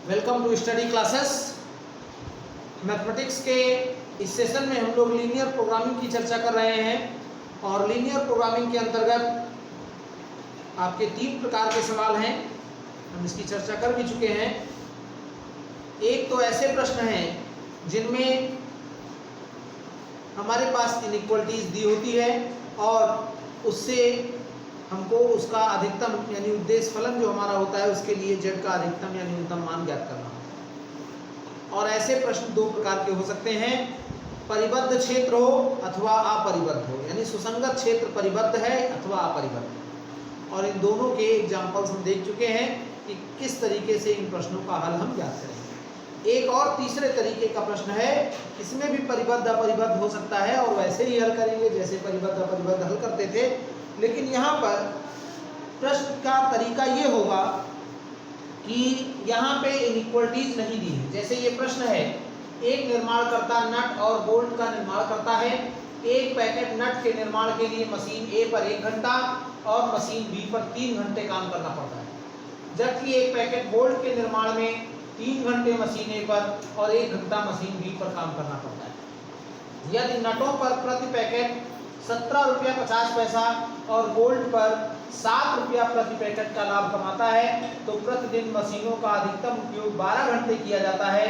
Welcome to study classes. Mathematics के इस session में हम लोग लीनियर प्रोग्रामिंग की चर्चा कर रहे हैं और लीनियर प्रोग्रामिंग के अंतर्गत आपके 3 प्रकार के सवाल हैं, हम इसकी चर्चा कर भी चुके हैं। एक तो ऐसे प्रश्न हैं जिनमें हमारे पास इनइक्वलिटीज दी होती है और उससे हमको उसका अधिकतम यानी उद्देश्य फलन जो हमारा होता है उसके लिए z का अधिकतम या न्यूनतम मान ज्ञात करना। और ऐसे प्रश्न 2 प्रकार के हो सकते हैं, परिबद्ध क्षेत्र हो अथवा अपरिबद्ध हो, यानी सुसंगत क्षेत्र परिबद्ध है अथवा अपरिबद्ध। और इन दोनों के एग्जाम्पल्स हम देख चुके हैं कि किस तरीके से इन प्रश्नों का हल हम ज्ञात करेंगे। एक और तीसरे तरीके का प्रश्न है, इसमें भी परिबद्ध अपरिबद्ध हो सकता है और वैसे ही हल करेंगे जैसे परिबद्ध अपरिबद्ध हल करते थे, लेकिन यहाँ पर प्रश्न का तरीका ये होगा कि यहाँ पे इनइक्वलिटीज नहीं दी है। जैसे ये प्रश्न है, एक निर्माणकर्ता नट और बोल्ट का निर्माण करता है। एक पैकेट नट के निर्माण के लिए मशीन ए पर 1 घंटा और मशीन बी पर 3 घंटे काम करना पड़ता है, जबकि एक पैकेट बोल्ट के निर्माण में 3 घंटे मशीन ए पर और 1 घंटा मशीन बी पर काम करना पड़ता है। यदि नटों पर प्रति पैकेट 17 रुपया 50 पैसा और बोल्ट पर 7 रुपया प्रति पैकेट का लाभ कमाता है, तो प्रतिदिन मशीनों का अधिकतम उपयोग 12 घंटे किया जाता है,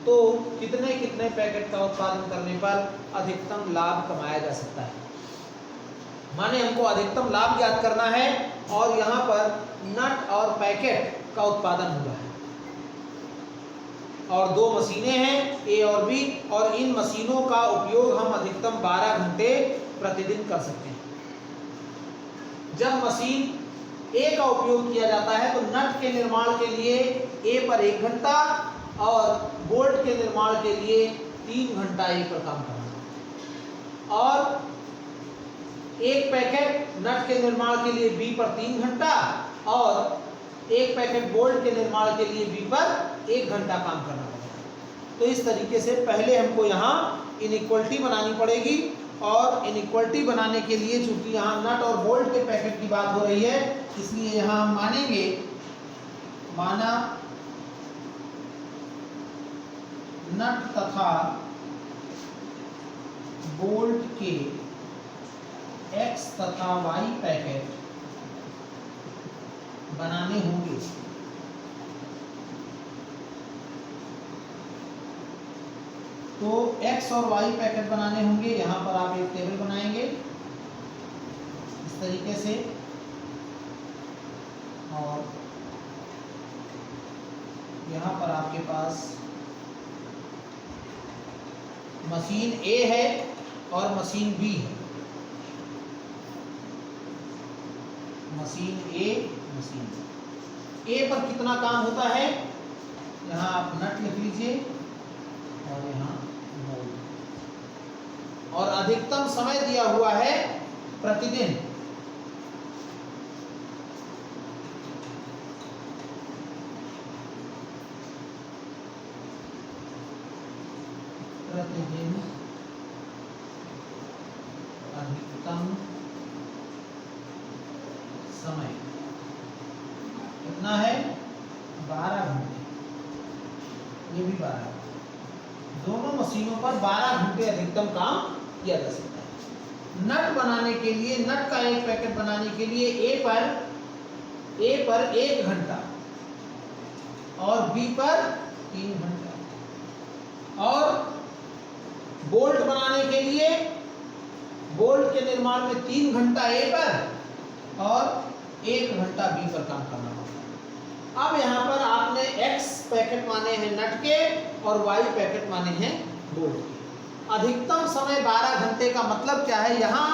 तो कितने कितने पैकेट का उत्पादन करने पर अधिकतम लाभ कमाया जा सकता है। माने हमको अधिकतम लाभ ज्ञात करना है और यहाँ पर नट और पैकेट का उत्पादन हुआ है और 2 मशीनें हैं ए और बी, और इन मशीनों का उपयोग हम अधिकतम 12 घंटे प्रतिदिन कर सकते हैं। जब मशीन ए का उपयोग किया जाता है तो नट के निर्माण के लिए ए पर 1 घंटा और बोल्ट के निर्माण के लिए 3 घंटा ए पर काम करना, और एक पैकेट नट के निर्माण के लिए बी पर 3 घंटा और एक पैकेट बोल्ट के निर्माण के लिए बी पर 1 घंटा काम करना पड़ेगा। तो इस तरीके से पहले हमको यहाँ इनइक्वलिटी बनानी पड़ेगी, और इनइक्वलिटी बनाने के लिए चूंकि यहाँ नट और बोल्ट के पैकेट की बात हो रही है, इसलिए यहाँ हम मानेंगे, माना नट तथा बोल्ट के x तथा y पैकेट बनाने होंगे। तो x और y पैकेट बनाने होंगे। यहाँ पर आप एक टेबल बनाएंगे इस तरीके से, और यहाँ पर आपके पास मशीन A है और मशीन B है। Machine A, machine B। A पर कितना काम होता है, यहाँ आप नट लिख लीजिए और यहाँ बोल्ट, और अधिकतम समय दिया हुआ है प्रतिदिन। प्रतिदिन अधिकतम समय कितना है, 12 घंटे। ये भी 12, दोनों मशीनों पर 12 घंटे अधिकतम काम किया जा सकता है। नट बनाने के लिए, नट का एक पैकेट बनाने के लिए ए पर 1 घंटा और बी पर 3 घंटा, और बोल्ट बनाने के लिए बोल्ट के निर्माण में 3 घंटा ए पर और 1 घंटा बी पर काम करना होता है। अब यहाँ पर आपने x पैकेट माने हैं नट के और y पैकेट माने हैं बोल्ट के। अधिकतम समय 12 घंटे का मतलब क्या है, यहाँ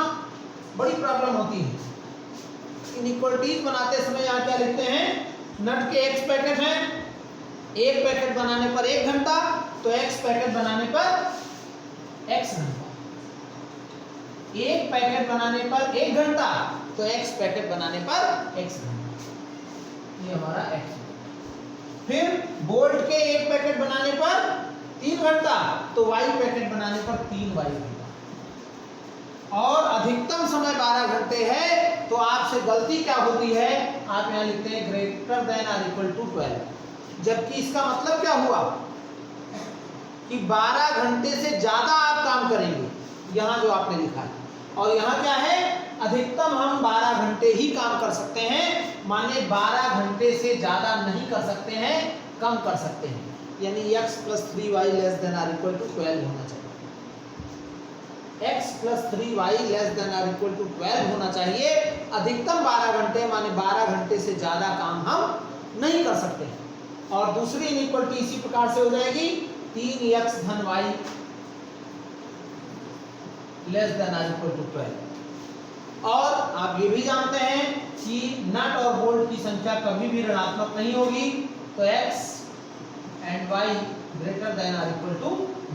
बड़ी प्रॉब्लम होती है। इनइक्वलिटीज बनाते समय यहाँ क्या लिखते हैं, नट के x पैकेट हैं, एक पैकेट बनाने पर 1 घंटा, तो x पैकेट बनाने पर x घंटा, एक पैकेट बनाने पर 1 घंटा, तो x पैकेट बनाने पर x घंटा, ये हमारा x। फिर बोल्ट के एक पैकेट बनाने पर 3 घंटा, तो y पैकेट बनाने पर 3 y घंटा, और अधिकतम समय 12 घंटे है, तो आपसे गलती क्या होती है, आप यहाँ लिखते हैं ग्रेटर देन और इक्वल टू 12। जबकि इसका मतलब क्या हुआ कि 12 घंटे से ज्यादा आप काम करेंगे, यहां जो आपने लिखा है। और यहां क्या है, अधिकतम हम 12 घंटे ही काम कर सकते हैं, माने 12 घंटे से ज्यादा नहीं कर सकते हैं, कम कर सकते हैं। यानी x + 3y ≤ 12 होना चाहिए। x + 3y ≤ 12 होना चाहिए। अधिकतम 12 घंटे माने 12 घंटे से ज्यादा काम हम नहीं कर सकते हैं। और दूसरी इनइक्वालिटी इसी प्रकार से हो जाएगी, 3x - y ≤ 12। और आप ये भी जानते हैं कि नट और बोल्ट की संख्या कभी भी ऋणात्मक नहीं होगी, तो x and y >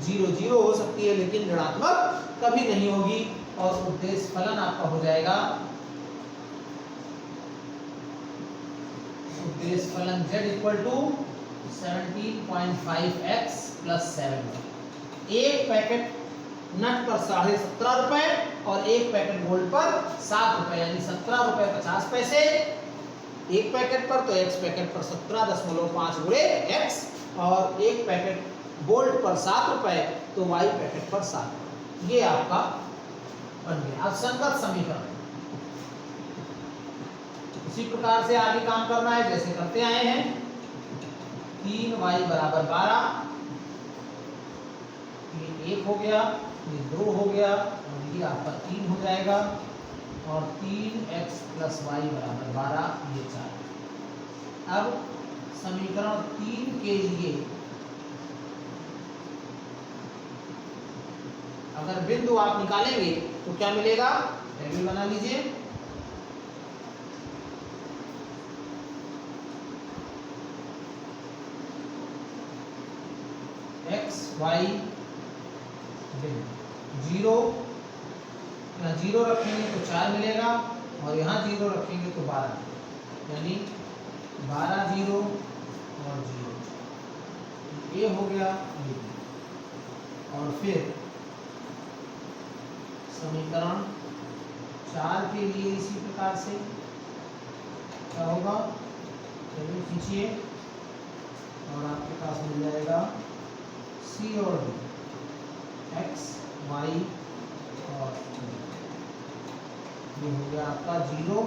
0 0 हो सकती है लेकिन ऋणात्मक कभी नहीं होगी। और उद्देश्य फलन आपका हो जाएगा, उद्देश्य फलन z = 17.5x + 7। एक पैकेट नट पर 17.5 रुपए और एक पैकेट बोल्ट पर 7 रुपए, यानी 17 रुपए 50 पैसे एक पैकेट पर। तो x पैकेट पर 17.5 × x और एक पैकेट बोल्ट पर 7 रुपए, तो y पैकेट पर 7। ये आपका बन गया अब संगत समीकरण। इसी प्रकार से आगे काम करना है जैसे करते आए हैं। 3y = 12, ये 1 हो गया, ये 2 हो गया और ये आपका 3 हो जाएगा। और 3x + y = 12, ये 4। अब समीकरण 3 के लिए अगर बिंदु आप निकालेंगे तो क्या मिलेगा, टेबल बना लीजिए। x y 0, यहाँ 0 रखेंगे तो 4 मिलेगा और यहाँ 0 रखेंगे तो 12, यानी 12 0 और 0, ये हो गया ये। और फिर समीकरण 4 के लिए इसी प्रकार से क्या होगा, चलिए खींचिए और आपके पास मिल जाएगा C और D, x y और ये हो गया आपका 0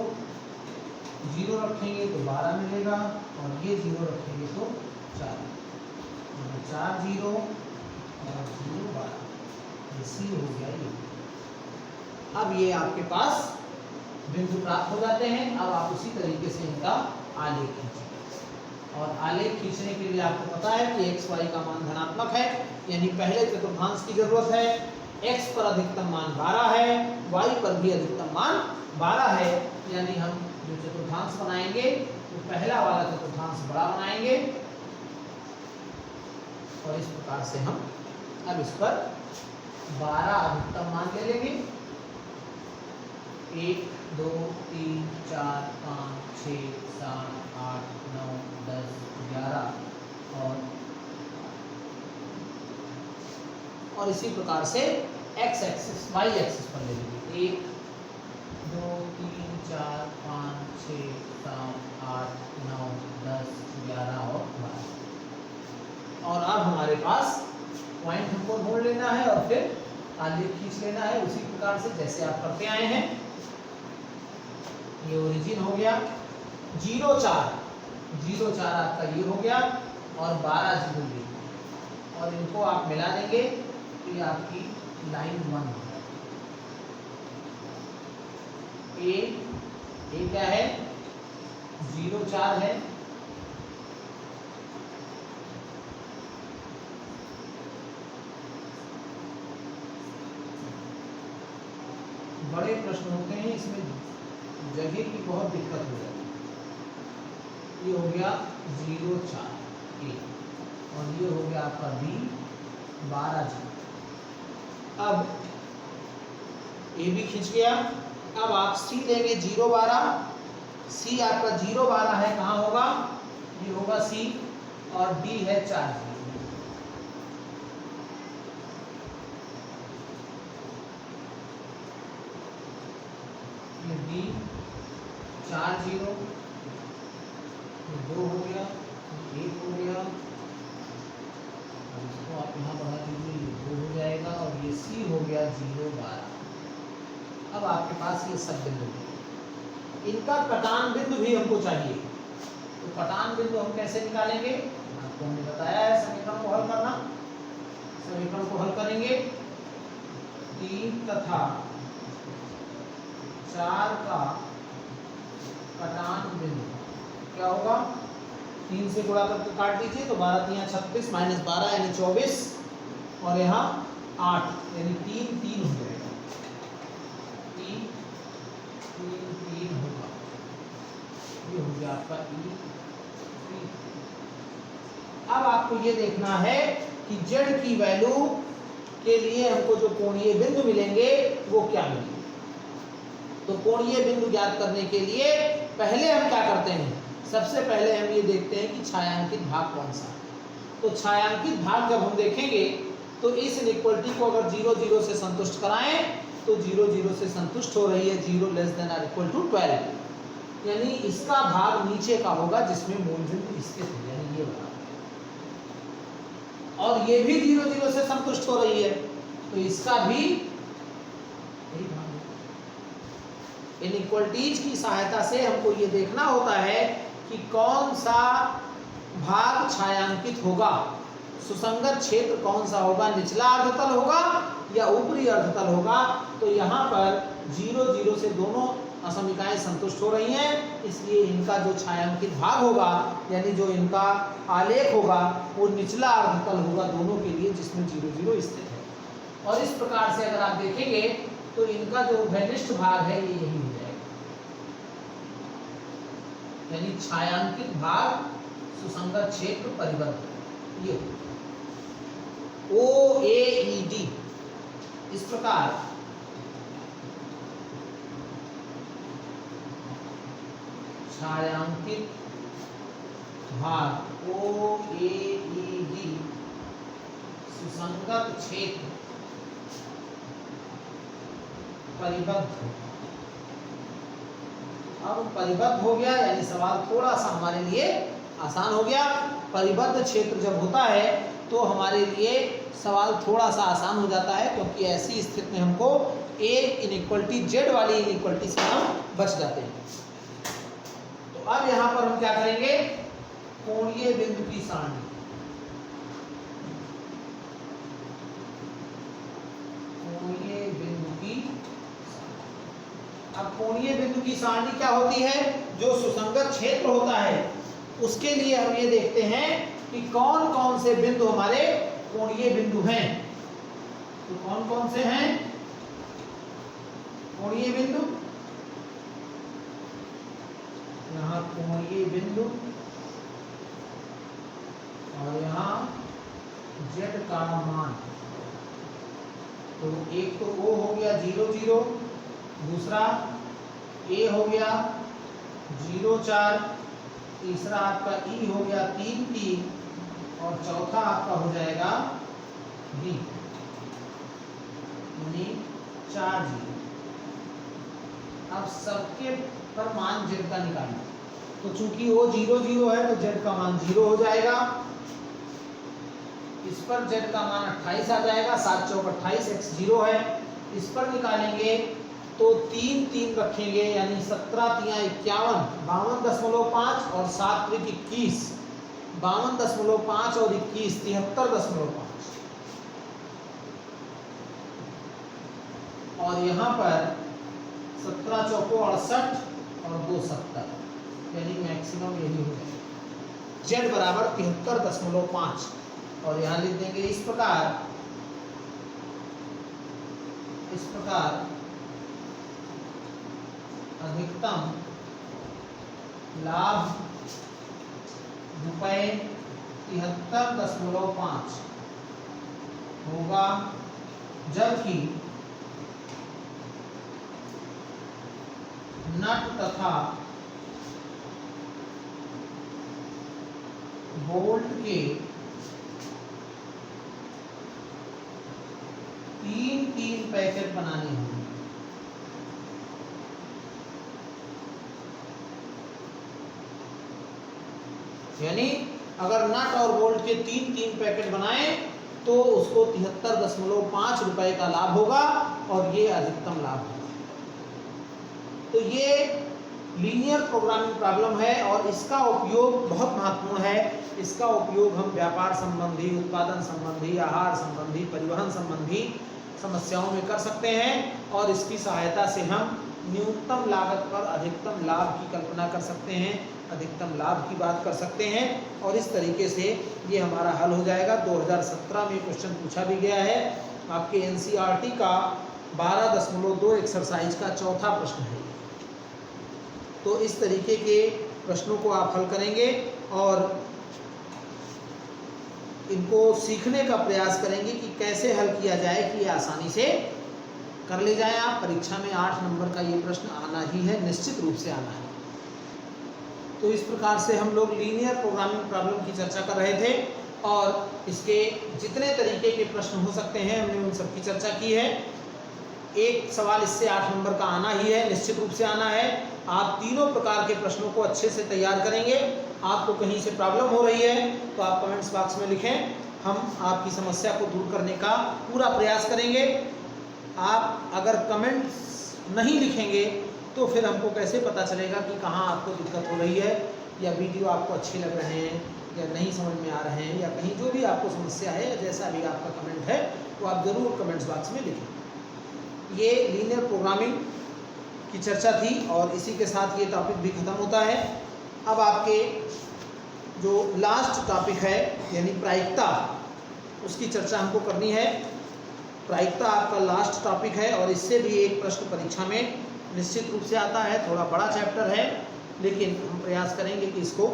0 रखेंगे तो 12 मिलेगा और ये 0 रखेंगे तो 4, 4 0 और 0 12, ये C हो गया ये। अब ये आपके पास बिंदु प्राप्त हो जाते हैं। अब आप उसी तरीके से इनका आलेख खींचेंगे और आलेख खींचने के लिए आपको पता है कि x y का मान धनात्मक है, यानी पहले चतुर्थांश की जरूरत है। x पर अधिकतम मान 12 है, y पर भी अधिकतम मान 12 है, यानी हम जो चतुर्थांश बनाएंगे तो पहला वाला चतुर्थांश बड़ा बनाएंगे और इस प्रकार से हम अब इस पर 12 अधिकतम मान ले लेंगे। 1 2 3 4 5 6 7 8 9 10 11 और इसी प्रकार से x एक्सिस y एक्सिस पर ले लेंगे। 1 2 3 4 5 6 7 8 9 10 11 और 12। और अब हमारे पास पॉइंट हमको ढूंढ लेना है और फिर आलेख खींच लेना है उसी प्रकार से जैसे आप करते आए हैं। ये ओरिजिन हो गया 0 4 आपका ये हो गया और 12 0 ये, और इनको आप मिला देंगे तो ये आपकी लाइन 1 हो जाएगी। ए क्या है, 0 4 है, बड़े प्रश्न होते हैं इसमें जगह की बहुत दिक्कत हो जाती है। ये हो गया 0 4 ए और ये हो गया आपका बी 12 0। अब ए भी खींच गया। अब आप सी लेंगे 0 12, सी आपका 0 12 है, कहाँ होगा, ये होगा सी, और डी है 4 0। ये डी 4 0, 2 हो गया, 1 हो गया अब आपके पास ये सब बिंदु हैं, इनका कटान बिंदु भी हमको चाहिए। तो कटान बिंदु हम कैसे निकालेंगे, आपको हमने बताया है समीकरण को हल करना। समीकरण को हल करेंगे 3 तथा 4 का कटान बिंदु क्या होगा, 3 से गुणा करके काट दीजिए तो 12 3 36 माइनस 12 यानी 24 और यहाँ 8 यानी 3 3 हो जाएगा, 3 3 3 होगा, ये हो गया आपका E। अब आपको ये देखना है कि z की वैल्यू के लिए हमको जो कोणीय बिंदु मिलेंगे वो क्या मिलेंगे। तो कोणीय बिंदु ज्ञात करने के लिए पहले हम क्या करते हैं, सबसे पहले हम ये देखते हैं कि छायांकित भाग कौन सा है। तो छायांकित भाग जब हम देखेंगे तो इस इनइक्वलिटी को अगर 0 0 से संतुष्ट कराएं तो 0 0 से संतुष्ट हो रही है, 0 लेस देन और इक्वल टू 12, यानी इसका भाग नीचे का होगा जिसमें मूल बिंदु स्थित है, यानी ये वाला, और ये भी 0 0 से संतुष्ट हो रही है तो इसका भी यही भाग है। इनइक्वलिटीज की सहायता से हमको ये देखना होता है कि कौन सा भाग छायांकित होगा, सुसंगत क्षेत्र कौन सा होगा, निचला अर्धतल होगा या ऊपरी अर्धतल होगा। तो यहाँ पर 0 0 से दोनों असमिकाएं संतुष्ट हो रही हैं, इसलिए इनका जो छायांकित भाग होगा यानी जो इनका आलेख होगा वो निचला अर्धतल होगा दोनों के लिए जिसमें 0 0 स्थित है। और इस प्रकार से अगर आप देखेंगे तो इनका जो घनिष्ठ भाग है ये यही हो जाएगा, यानी छायांकित भाग सुसंगत क्षेत्र परिबद्ध, ये OAED। इस प्रकार छायांकित भाग OAED सुसंगत क्षेत्र परिबद्ध। अब परिबद्ध हो गया यानी सवाल थोड़ा सा हमारे लिए आसान हो गया। परिबद्ध क्षेत्र जब होता है तो हमारे लिए सवाल थोड़ा सा आसान हो जाता है, क्योंकि ऐसी स्थिति में हमको एक इनइक्वलिटी z वाली इनइक्वलिटी से हम बच जाते हैं। तो अब यहाँ पर हम क्या करेंगे, कोणीय बिंदु की सारणी, कोणीय बिंदु की, अब कोणीय बिंदु की सारणी क्या होती है, जो सुसंगत क्षेत्र होता है उसके लिए हम ये देखते हैं कि कौन कौन से बिंदु हमारे कोणीय बिंदु हैं। तो कौन कौन से हैं कोणीय बिंदु, यहाँ कोणीय बिंदु और यहाँ z का मान। तो एक तो O हो गया 0 0, दूसरा A हो गया 0 4, तीसरा आपका E हो गया 3 3 और चौथा आपका हो जाएगा B यानी 4 0। अब सबके पर मान z का निकालना, तो चूंकि वो 0 0 है तो z का मान 0 हो जाएगा, इस पर z का मान 28 आ जाएगा, 7 चौक 28 x 0 है। इस पर निकालेंगे तो 3 3 रखेंगे यानी 17 3 51, 52.5 और 7 त्रिक 21, 52.5 और 21 73.5। और यहाँ पर 17 चौको 68 और 2 70, यानी मैक्सिमम यही हो जाएगा, z बराबर 73.5। और यहाँ लिख देंगे इस प्रकार अधिकतम लाभ रुपए 73.5 होगा, जबकि नट तथा बोल्ट के 3 पैकेट बनाने होंगे। यानी अगर नट और बोल्ट के 3 पैकेट बनाएं तो उसको 73.5 रुपए का लाभ होगा और ये अधिकतम लाभ होगा। तो ये लीनियर प्रोग्रामिंग प्रॉब्लम है और इसका उपयोग बहुत महत्वपूर्ण है। इसका उपयोग हम व्यापार संबंधी, उत्पादन संबंधी, आहार संबंधी, परिवहन संबंधी समस्याओं में कर सकते हैं और इसकी सहायता से हम न्यूनतम लागत पर अधिकतम लाभ की कल्पना कर सकते हैं, अधिकतम लाभ की बात कर सकते हैं और इस तरीके से ये हमारा हल हो जाएगा। 2017 में क्वेश्चन पूछा भी गया है, आपके एनसीईआरटी का 12.2 एक्सरसाइज का चौथा प्रश्न है। तो इस तरीके के प्रश्नों को आप हल करेंगे और इनको सीखने का प्रयास करेंगे कि कैसे हल किया जाए कि ये आसानी से कर ले जाएं आप। परीक्षा में 8 नंबर का ये प्रश्न आना ही है, निश्चित रूप से आना है। तो इस प्रकार से हम लोग लीनियर प्रोग्रामिंग प्रॉब्लम की चर्चा कर रहे थे और इसके जितने तरीके के प्रश्न हो सकते हैं हमने उन सब की चर्चा की है। एक सवाल इससे 8 नंबर का आना ही है, निश्चित रूप से आना है। आप तीनों प्रकार के प्रश्नों को अच्छे से तैयार करेंगे। आपको कहीं से प्रॉब्लम हो रही है तो आप कमेंट्स बॉक्स में लिखें, हम आपकी समस्या को दूर करने का पूरा प्रयास करेंगे। आप अगर कमेंट्स नहीं लिखेंगे तो फिर हमको कैसे पता चलेगा कि कहाँ आपको दिक्कत हो रही है, या वीडियो आपको अच्छे लग रहे हैं या नहीं समझ में आ रहे हैं, या कहीं जो भी आपको समस्या है, जैसा भी आपका कमेंट है वो आप ज़रूर कमेंट्स बॉक्स में लिखें। ये लीनियर प्रोग्रामिंग की चर्चा थी और इसी के साथ ये टॉपिक भी ख़त्म होता है। अब आपके जो लास्ट टॉपिक है यानी प्रायिकता, उसकी चर्चा हमको करनी है। प्रायिकता आपका लास्ट टॉपिक है और इससे भी एक प्रश्न परीक्षा में निश्चित रूप से आता है। थोड़ा बड़ा चैप्टर है लेकिन हम प्रयास करेंगे कि इसको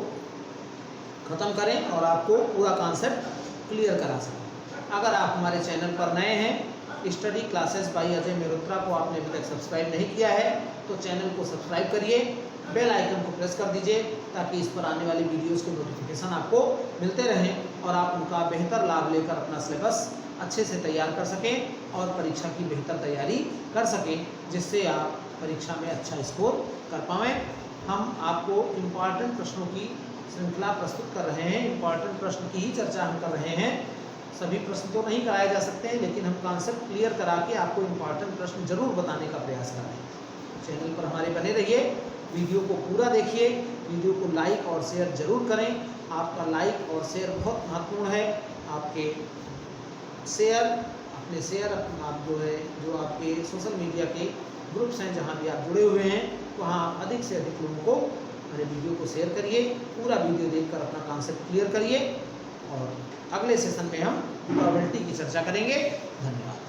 ख़त्म करें और आपको पूरा कॉन्सेप्ट क्लियर करा सकें। अगर आप हमारे चैनल पर नए हैं, study classes bye Ajay Mehrotra को आपने अभी तक सब्सक्राइब नहीं किया है तो चैनल को सब्सक्राइब करिए, बेल आइकन को प्रेस कर दीजिए ताकि इस पर आने वाली वीडियोस के नोटिफिकेशन आपको मिलते रहें और आप उनका बेहतर लाभ लेकर अपना सिलेबस अच्छे से तैयार कर सकें और परीक्षा की बेहतर तैयारी कर सकें, जिससे आप परीक्षा में अच्छा स्कोर कर पाएँ। हम आपको इम्पॉर्टेंट प्रश्नों की श्रृंखला प्रस्तुत कर रहे हैं, इम्पॉर्टेंट प्रश्न की ही चर्चा हम कर रहे हैं। सभी प्रश्न तो नहीं कराए जा सकते हैं लेकिन हम कॉन्सेप्ट क्लियर करा के आपको इम्पॉर्टेंट प्रश्न जरूर बताने का प्रयास कर रहे हैं। चैनल पर हमारे बने रहिए, वीडियो को पूरा देखिए, वीडियो को लाइक और शेयर जरूर करें। आपका लाइक और शेयर बहुत महत्वपूर्ण है। आपके शेयर, अपने शेयर आप जो आपके सोशल मीडिया के ग्रुप्स हैं जहाँ भी आप जुड़े हुए हैं वहाँ आप अधिक से अधिक लोगों को हमारे वीडियो को शेयर करिए। पूरा वीडियो देखकर अपना कॉन्सेप्ट क्लियर करिए और अगले सेशन में हम प्रोबेबिलिटी की चर्चा करेंगे। धन्यवाद।